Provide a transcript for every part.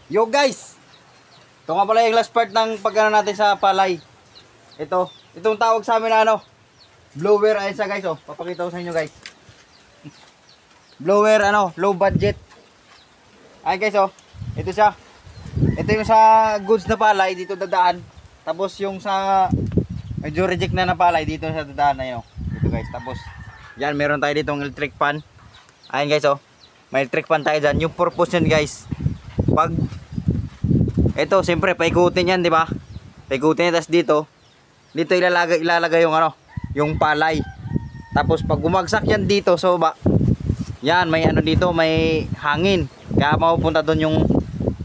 Yo guys! Ito nga pala yung last part ng pagkano natin sa palay. Itong tawag sa amin na ano, blower. Ayun siya guys, oh. Papakita ko sa inyo guys. Blower, ano, low budget. Ayun guys, oh. Ito siya. Ito yung sa goods na palay, dito dadaan. Tapos yung sa medyo reject na palay, dito sa dadaan. Ayun, oh. Ito guys, tapos yan, meron tayo ditong electric fan. Ayun guys, oh. May electric fan tayo dyan. Yung purpose yan guys, pag ito, siyempre paikutin yan, di ba? Paikutin yan, tapos dito ilalagay yung ano, yung palay. Tapos pag bumagsak yan dito, so yan, may ano dito, may hangin. Kaya mapupunta doon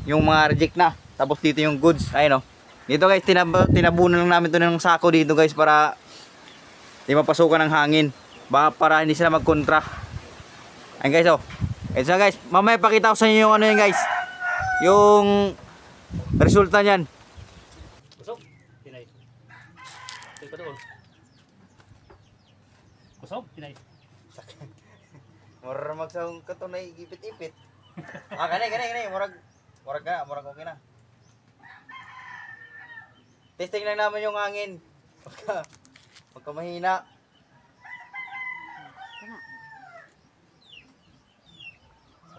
yung mga reject na. Tapos dito yung goods, ayun oh. Dito guys, tinabunan lang namin to ng sako dito guys para di mapasukan ng hangin. Para hindi sila magkontra. Ayun guys, oh. Ito guys, mamaya pakita ko sa inyo yung ano yan guys. Yung resulta niyan. Busog? Tinay. Ito pa doon. Busog? Tinay. Murag magsang katunay ipit-ipit. Gani. Murag okay na. Testing lang naman yung hangin. Pagka mahina.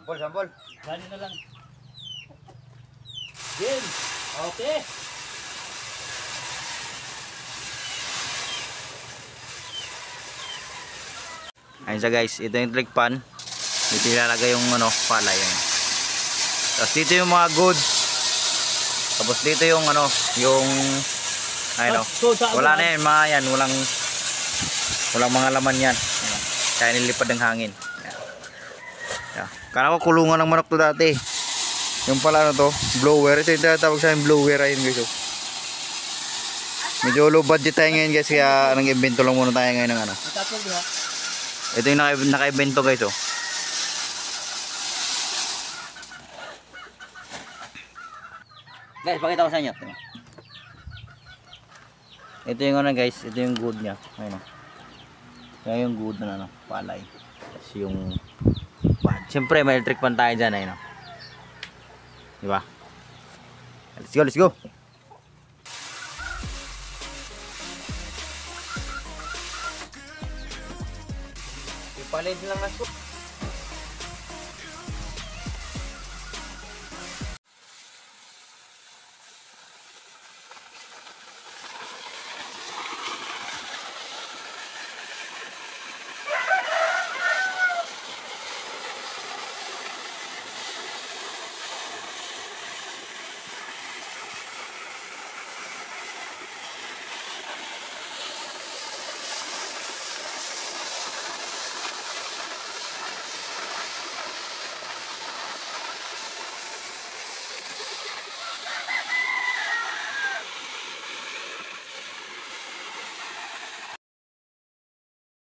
Sampol. Gani na lang. Game. Okay. Ayun siya guys, ito yung electric fan. Dito ilalagay yung ano, palay yan. Tapos dito yung mga goods. Tapos dito yung ano, yung ayun, wala na yan, mga yan, walang mga laman yan. Kaya nilipad ng hangin. Yan. Kala ko kulungan ng manok to dati. Yung pala ano to, blower. Ito yung tinatawag sa amin blower. Ayun guys, oh. Medyo low budget tayo ngayon guys, kaya nag-invento lang muna tayo ngayon ng ano. Ito yung naka-invento guys, oh. Guys, pakita ko sa inyo. Ito yung ano guys, ito yung good niya. Ayun oh. Yan yung good na ano, palay. Tapos yung siyempre may electric fan tayo dyan, ayun oh. Diba? Let's go. Ipalit lang ako.